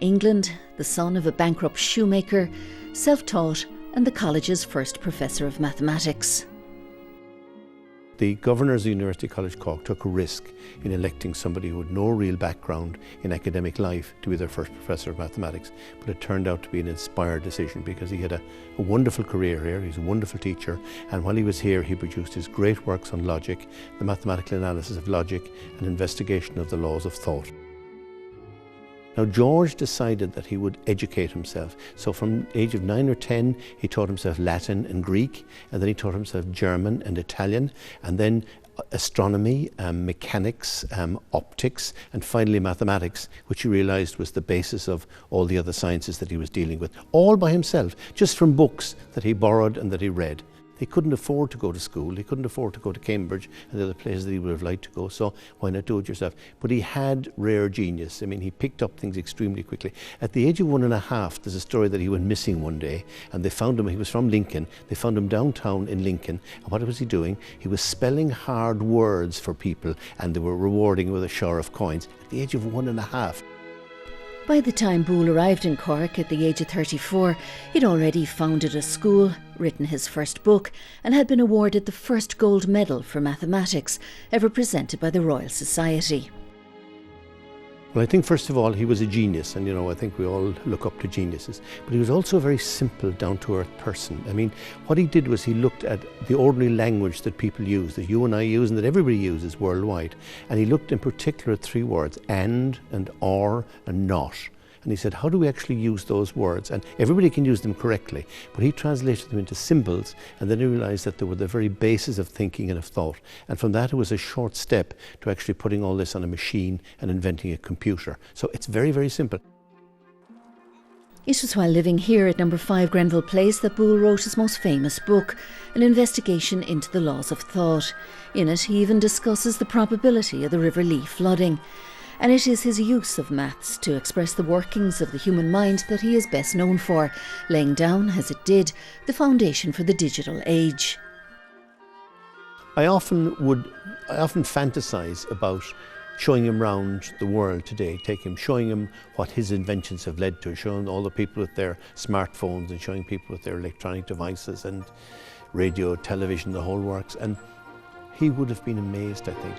England, the son of a bankrupt shoemaker, self-taught and the college's first professor of mathematics. The governors of University College Cork took a risk in electing somebody who had no real background in academic life to be their first professor of mathematics, but it turned out to be an inspired decision because he had a wonderful career here. He's a wonderful teacher, and while he was here he produced his great works on logic, the mathematical analysis of logic and investigation of the laws of thought. Now George decided that he would educate himself, so from the age of 9 or 10 he taught himself Latin and Greek, and then he taught himself German and Italian, and then astronomy, mechanics, optics, and finally mathematics, which he realised was the basis of all the other sciences that he was dealing with, all by himself, just from books that he borrowed and that he read. He couldn't afford to go to school, he couldn't afford to go to Cambridge and the other places that he would have liked to go, so why not do it yourself? But he had rare genius. I mean, he picked up things extremely quickly. At the age of 1.5, there's a story that he went missing one day, and they found him, he was from Lincoln, they found him downtown in Lincoln, and what was he doing? He was spelling hard words for people, and they were rewarding him with a shower of coins at the age of 1.5. By the time Boole arrived in Cork at the age of 34, he'd already founded a school, written his first book, and had been awarded the first gold medal for mathematics ever presented by the Royal Society. Well, I think first of all he was a genius, and I think we all look up to geniuses, but he was also a very simple, down-to-earth person. I mean, what he did was he looked at the ordinary language that people use, that you and I use and that everybody uses worldwide, and he looked in particular at 3 words, and or and not. And he said, how do we actually use those words? And everybody can use them correctly, but he translated them into symbols, and then he realised that they were the very basis of thinking and of thought. And from that it was a short step to actually putting all this on a machine and inventing a computer. So it's very, very simple. It was while living here at No. 5 Grenville Place that Boole wrote his most famous book, an investigation into the laws of thought. In it he even discusses the probability of the River Lee flooding. And it is his use of maths to express the workings of the human mind that he is best known for, laying down, as it did, the foundation for the digital age. I often fantasize about showing him around the world today, showing him what his inventions have led to, showing all the people with their smartphones and showing people with their electronic devices and radio, television, the whole works, and he would have been amazed, I think.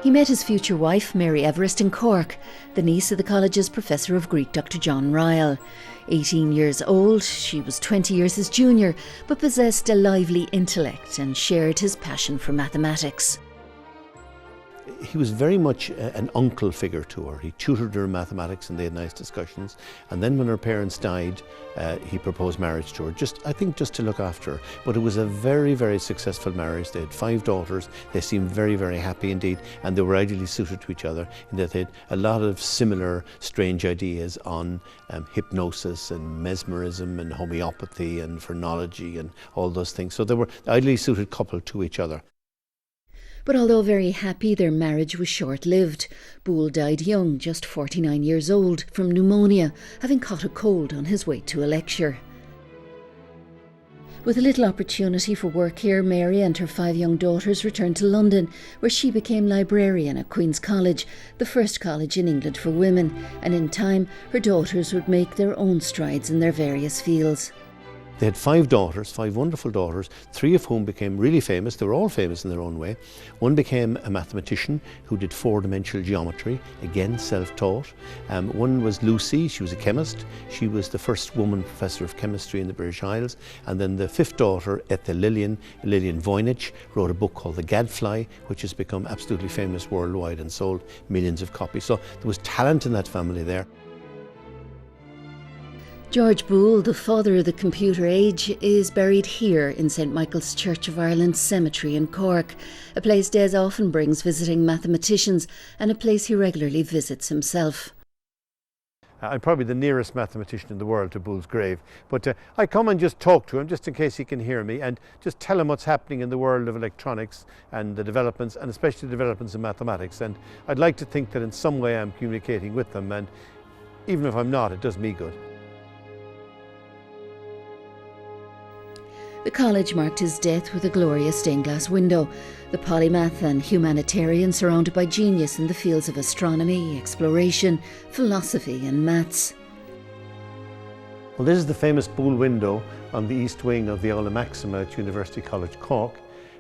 He met his future wife, Mary Everest, in Cork, the niece of the college's Professor of Greek, Dr. John Ryle. 18 years old, she was 20 years his junior, but possessed a lively intellect and shared his passion for mathematics. He was very much an uncle figure to her. He tutored her in mathematics and they had nice discussions. And then when her parents died, he proposed marriage to her, I think just to look after her. But it was a very, very successful marriage. They had 5 daughters. They seemed very, very happy indeed. And they were ideally suited to each other in that they had a lot of similar strange ideas on hypnosis and mesmerism and homeopathy and phrenology and all those things. So they were an ideally suited couple to each other. But although very happy, their marriage was short-lived. Boole died young, just 49 years old, from pneumonia, having caught a cold on his way to a lecture. With a little opportunity for work here, Mary and her 5 young daughters returned to London, where she became librarian at Queen's College, the first college in England for women, and in time her daughters would make their own strides in their various fields. They had 5 daughters, 5 wonderful daughters, 3 of whom became really famous. They were all famous in their own way. One became a mathematician who did 4-dimensional geometry, again self-taught. One was Lucy, she was a chemist. She was the first woman professor of chemistry in the British Isles. And then the 5th daughter, Lillian Voynich, wrote a book called The Gadfly, which has become absolutely famous worldwide and sold millions of copies. So there was talent in that family there. Gorge Boole, the father of the computer age, is buried here in St Michael's Church of Ireland Cemetery in Cork, a place Des often brings visiting mathematicians and a place he regularly visits himself. I'm probably the nearest mathematician in the world to Boole's grave, but I come and just talk to him just in case he can hear me and just tell him what's happening in the world of electronics and the developments, and especially the developments in mathematics. And I'd like to think that in some way I'm communicating with them, and even if I'm not, it does me good. The college marked his death with a glorious stained glass window. The polymath and humanitarian surrounded by genius in the fields of astronomy, exploration, philosophy and maths. Well, this is the famous Boole window on the east wing of the Aula Maxima at University College Cork,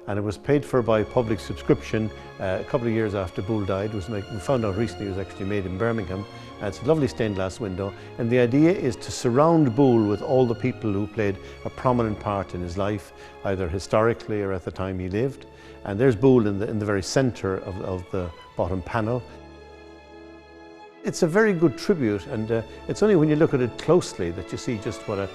and it was paid for by public subscription a couple of years after Boole died. We found out recently it was actually made in Birmingham. It's a lovely stained glass window, and the idea is to surround Boole with all the people who played a prominent part in his life, either historically or at the time he lived. And there's Boole in the very centre of the bottom panel. It's a very good tribute, and it's only when you look at it closely that you see just what a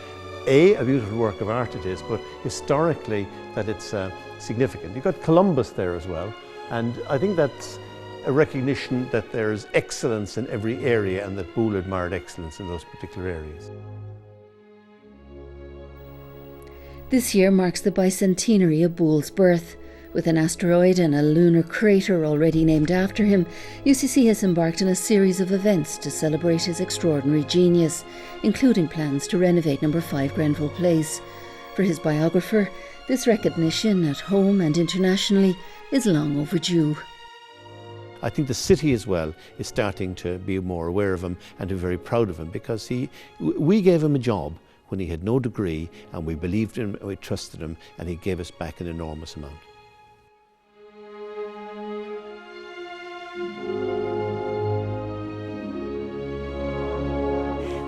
beautiful work of art it is, but historically that it's significant. You've got Columbus there as well, and I think that's a recognition that there's excellence in every area and that Boole admired excellence in those particular areas. This year marks the bicentenary of Boole's birth. With an asteroid and a lunar crater already named after him, UCC has embarked on a series of events to celebrate his extraordinary genius, including plans to renovate No. 5 Grenville Place. For his biographer, this recognition at home and internationally is long overdue. I think the city as well is starting to be more aware of him and to be very proud of him, because we gave him a job when he had no degree, and we believed in him, we trusted him, and he gave us back an enormous amount.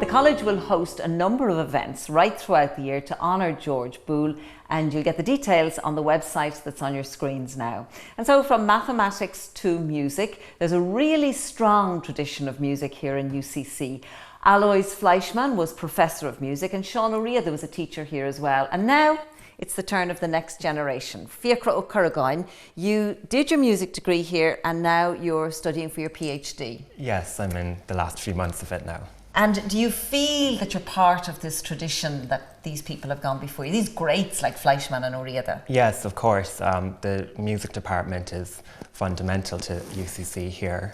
The college will host a number of events right throughout the year to honour Gorge Boole, and you'll get the details on the website that's on your screens now. And so from mathematics to music, there's a really strong tradition of music here in UCC. Alois Fleischmann was Professor of Music, and Sean O'Riordan was a teacher here as well. And now it's the turn of the next generation. Fiachra O'Curragoin, you did your music degree here and now you're studying for your PhD. Yes, I'm in the last few months of it now. And do you feel that you're part of this tradition that these people have gone before you, these greats like Fleischmann and O'Riordan? Yes, of course. The music department is fundamental to UCC here.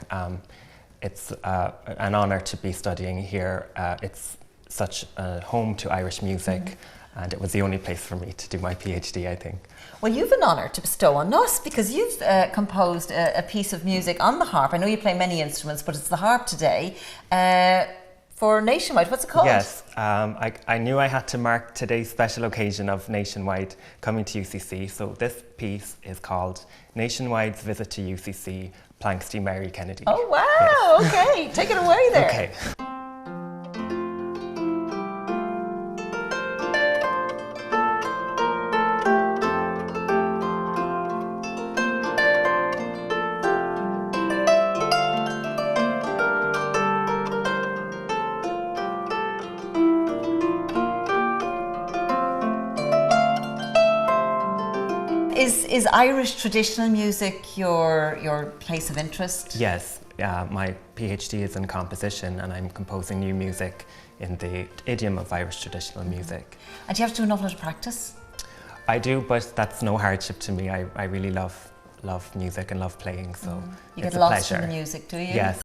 It's an honour to be studying here. It's such a home to Irish music, and it was the only place for me to do my PhD, I think. Well, you've an honour to bestow on us, because you've composed a piece of music on the harp. I know you play many instruments, but it's the harp today. For Nationwide, what's it called? Yes, I knew I had to mark today's special occasion of Nationwide coming to UCC, so this piece is called Nationwide's Visit to UCC, Planxty Mary Kennedy. Oh wow, yes. Okay, take it away there. Okay. Is Irish traditional music your place of interest? Yes, my PhD is in composition and I'm composing new music in the idiom of Irish traditional music. And do you have to do an awful lot of practice? I do, but that's no hardship to me. I really love music and love playing, so You it's get a lost pleasure. in the music, do you? Yes.